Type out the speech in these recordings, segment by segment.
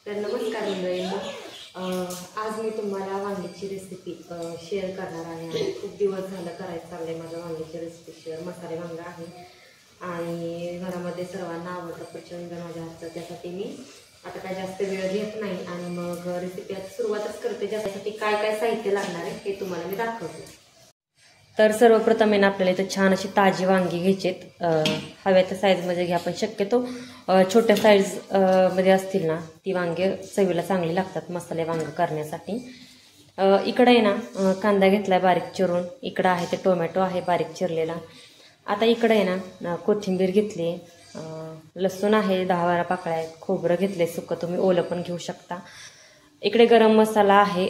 तर नमस्कार मंडळींनो, आज मी तुम्हाला वांग्याची रेसिपी शेअर करणार आहे. खूप दिवस झालं करायचं चाललंय माझं वांग्याची रेसिपी शेअर. मसाले वांगा आहे आणि घरामध्ये सर्वांना आवडतं प्रचंड माझ्या हातचं. त्यासाठी मी आता काय जास्त वेळ घेत नाही आणि मग रेसिपी आता सुरुवातच करते. ज्यासाठी काय काय साहित्य लागणार आहे हे तुम्हाला मी दाखवते. तर सर्वप्रथम आहे ना, आपल्याला इथं छान अशी ताजी वांगी घ्यायचीत. हव्या त्या साईजमध्ये घ्या, पण शक्यतो छोट्या साईज मध्ये असतील ना ती वांगे चवीला चांगली लागतात मसाले वांगे करण्यासाठी. इकडं आहे ना कांदा घेतलाय बारीक चिरून, इकडं आहे ते टोमॅटो आहे बारीक चिरलेला. आता इकडं आहे ना कोथिंबीर घेतली, लसूण आहे 10-12 पाकळ्या आहेत, खोबरं घेतले सुकं, तुम्ही ओलं पण घेऊ शकता. इकडे गरम मसाला आहे,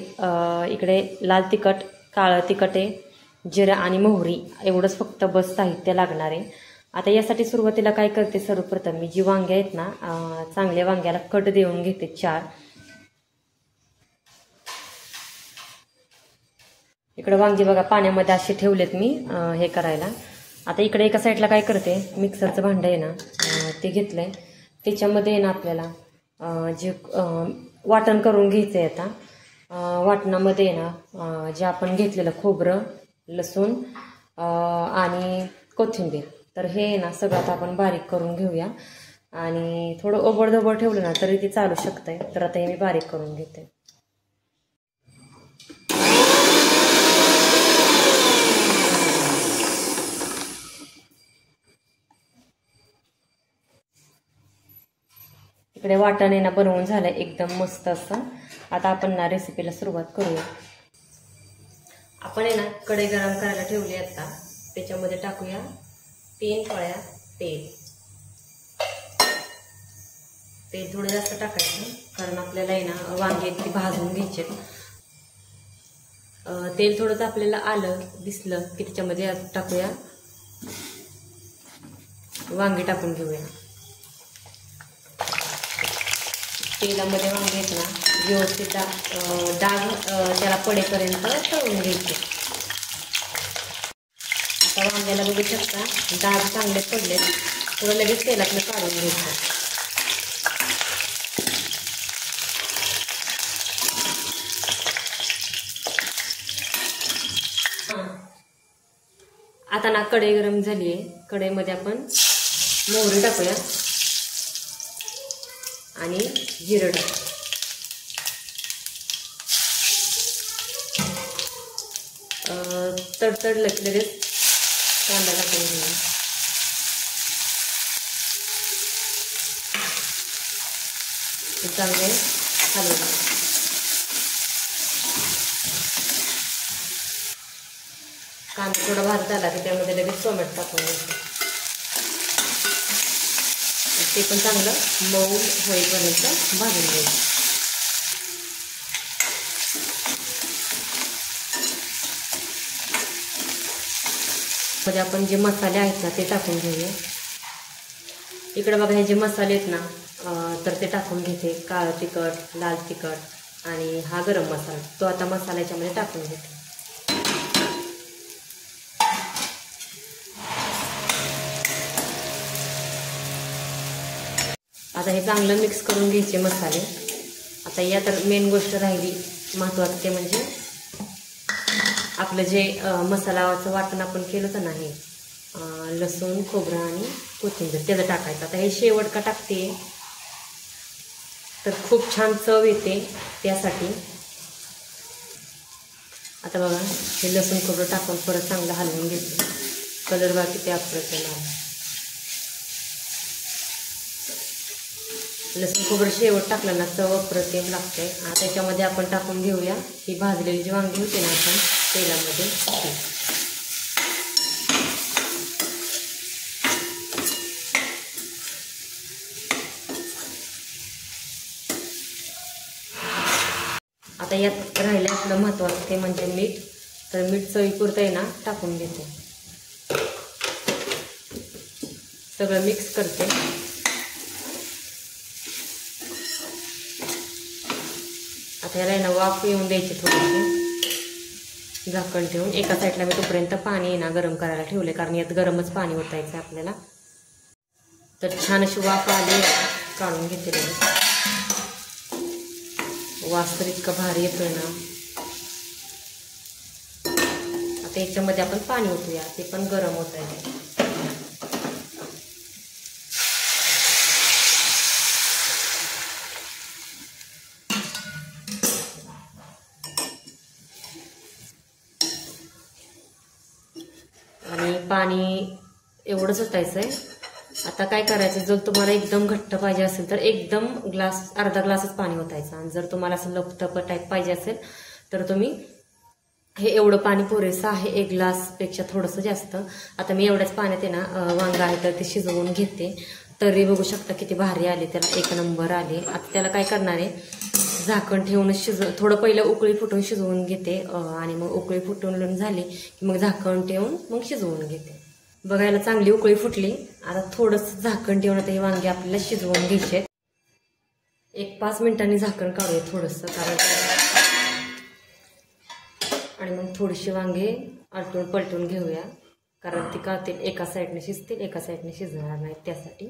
इकडे लाल तिखट, काळं तिखट आहे, जिरं आणि मोहरी एवढंच फक्त बस साहित्य लागणार आहे. आता यासाठी सुरुवातीला काय करते, सर्वप्रथम मी जी वांगे आहेत ना चांगल्या वांग्याला कट देऊन घेते 4. इकडे वांगी बघा पाण्यामध्ये असे ठेवलेत मी हे करायला. आता इकडे एका साईडला काय करते, मिक्सरचं भांडं आहे ना ते घेतलंय, त्याच्यामध्ये आहे ना आपल्याला जे वाटण करून घ्यायचंय. आता वाटणामध्ये आहे ना जे आपण घेतलेलं खोबरं, लसूण आणि कोथिंबीर, तर हे ना सगळं आता आपण बारीक करून घेऊया. आणि थोडं ओबडधोबड ठेवलं ना तरी ते चालू शकतंय. तर आता हे मी बारीक करून घेते. इकडे वाटण आहे ना बनवून झालंय एकदम मस्त असं. आता आपण ना रेसिपीला सुरुवात करूया. आपण आहे ना कढई गरम करायला ठेवली. आता त्याच्यामध्ये टाकूया 3 पळ्या तेल. तेल थोडं जास्त टाकायचं कारण आपल्याला आहे ना वांगे ती भाजून घ्यायचे. तेल थोडं आपल्याला आलं दिसलं की त्याच्यामध्ये टाकूया वांगे, टाकून घेऊया. तेलामध्ये वांगे आहेत ना व्यवस्थित डाग त्याला पडेपर्यंत तळून घ्यायचे. आता वांग्याला बघू शकता डाग चांगले पडलेत, थोडं लगेच तेलातलं काढून घ्यायचं. आता ना कढई गरम झाली आहे, कढईमध्ये आपण मोहरी टाकूया आणि जिरं टाकूया. तडतडलं की लगेच कांदा टाकून घेऊया. चांगले हलवून कांदा थोडा भाजत आला की त्यामध्ये लगेच टोमॅटो टाकून घ्यायचं. ते पण चांगलं मऊ होईपर्यंत भाजून घ्यायचं. मध्ये आपण जे मसाले आहेत ना ते टाकून घेऊया. इकडे बघा हे जे मसाले आहेत ना तर ते टाकून घेते. काळं तिखट, लाल तिखट आणि हा गरम मसाला, तो आता मसाल्याच्या मध्ये टाकून घेते. आता हे चांगलं मिक्स करून घ्यायचे मसाले. आता या तर मेन गोष्ट राहिली महत्त्वाचं, ते म्हणजे आपलं जे मसालाचं वाटण आपण केलं होतं ना हे लसूण, खोबरं आणि कोथिंबीर त्याचं टाकायचं. आता हे शेवट का टाकते तर खूप छान चव येते त्यासाठी. आता बघा हे लसूण खोबरं टाकून परत चांगलं हलवून घेते. कलर बघा किती अप्रतिम आला. लसूण खोबरं शेवट टाकलं ना चव अप्रतिम लागते. त्याच्यामध्ये आपण टाकून घेऊया ही भाजलेली जी वांगी होती ना आपण तेलामध्ये. आता यात राहिलं आपलं महत्त्वाचं ते म्हणजे मीठ. तर मीठ चवीपुरतं आहे ना टाकून घेते. सगळं मिक्स करते. आता याला ना वाफ येऊन द्यायची थोडीशी झाकण ठेवून. एका साईडला मी तोपर्यंत पाणी आहे ना गरम करायला ठेवले, कारण यात गरमच पाणी ओतायचं आपल्याला. तर छान अशी वाफ आली, काढून घेते. वास तर इतका भारी येतोय ना. आता याच्यामध्ये आपण पाणी ओतूया, ते पण गरम होत आहे. आणि पाणी एवढंच ओतायचं आहे. आता काय करायचं, जर तुम्हाला एकदम घट्ट पाहिजे असेल तर एकदम अर्धा ग्लासच पाणी ओतायचं. आणि जर तुम्हाला असं लपटप टाईप पाहिजे असेल तर तुम्ही हे एवढं पाणी पुरेसं आहे, 1 ग्लासपेक्षा थोडंसं जास्त. आता मी एवढ्याच पाण्यात आहे ना वांगा आहे तर ते शिजवून घेते. तरी बघू शकता किती भारी आले, त्याला 1 नंबर आले. आता त्याला काय करणार आहे, झाकण ठेवूनच थोडं पहिलं उकळी फुटून शिजवून घेते. आणि मग उकळी फुटून झाली की मग झाकण ठेवून मग शिजवून घेते. बघायला चांगली उकळी फुटली. आता थोडंसं झाकण ठेवून आता हे वांगे आपल्याला शिजवून घ्यायचे. 1-5 मिनिटांनी झाकण काढूया थोडंसं, कारण आणि मग थोडीशी वांगे आलटून पलटून घेऊया, कारण ती का एका साईडने शिजतील एका साईडने शिजणार नाहीत त्यासाठी.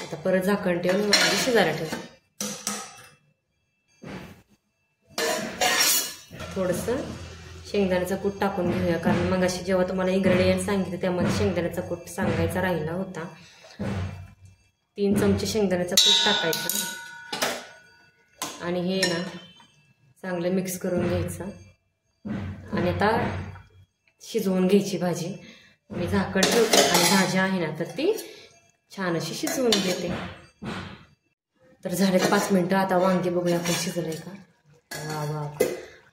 आता परत झाकण ठेवून वांगे शिजायला ठेवू. थोडंसं शेंगदाण्याचा कूट टाकून घेऊया, कारण मग अशी जेव्हा तुम्हाला इन्ग्रेडियंट सांगितले त्यामध्ये शेंगदाण्याचा कूट सांगायचा राहिला होता. 3 चमचे शेंगदाण्याचा कूट टाकायचा आणि हे ना चांगलं मिक्स करून घ्यायचं. आणि आता शिजवून घ्यायची भाजी. मी झाकण ठेवते आणि भाजी आहे ना तर ती छान अशी शिजवून घेते. तर झाले 5 मिनटं. आता वांगी बघूया आपण शिजलंय का. वा वा,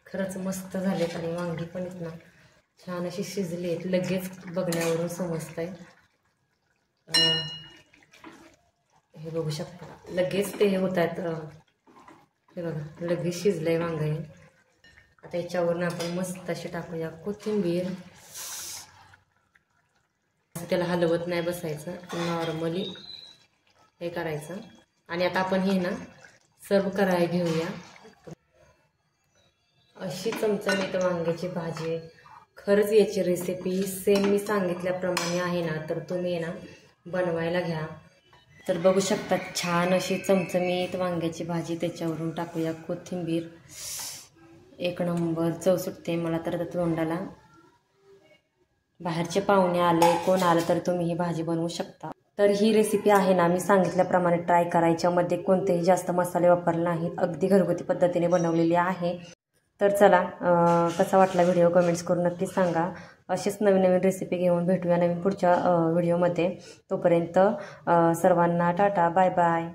खरंच मस्त झालेत. आणि वांगी पण आहेत ना छान अशी शिजली आहेत, लगेच बघण्यावरून समजतंय. हे बघू शकता लगेच ते हे होत आहेत. हे बघा लगेच शिजलंय वांग हे. आता याच्यावरून आपण मस्त अशी टाकूया कोथिंबीर. त्याला हलवत नाही बसायचं, नॉर्मली हे करायचं. आणि आता आपण हे ना सर्व करायला घेऊया. अशी चमचमीत वांग्याची भाजी. खरंच याची रेसिपी सेम मी सांगितल्याप्रमाणे आहे ना, तर तुम्ही ना बनवायला घ्या. तर बघू शकता छान अशी चमचमीत वांग्याची भाजी. त्याच्यावरून टाकूया कोथिंबीर. 1 नंबर चव सुटते मला तर तोंडाला. बाहेरचे पाहुणे आले कोण आलं तर तुम्ही ही भाजी बनवू शकता. तर ही रेसिपी आहे ना मी सांगितल्याप्रमाणे ट्राय करायच्यामध्ये कोणतेही जास्त मसाले वापरले नाहीत, अगदी घरगुती पद्धतीने बनवलेली आहे. तर चला कसा वाटला व्हिडिओ कमेंट्स करून नक्की सांगा. असेच नवीन नवीन रेसिपी घेऊन भेटूया नवीन पुढच्या व्हिडिओमध्ये. तोपर्यंत सर्वांना टाटा बाय बाय.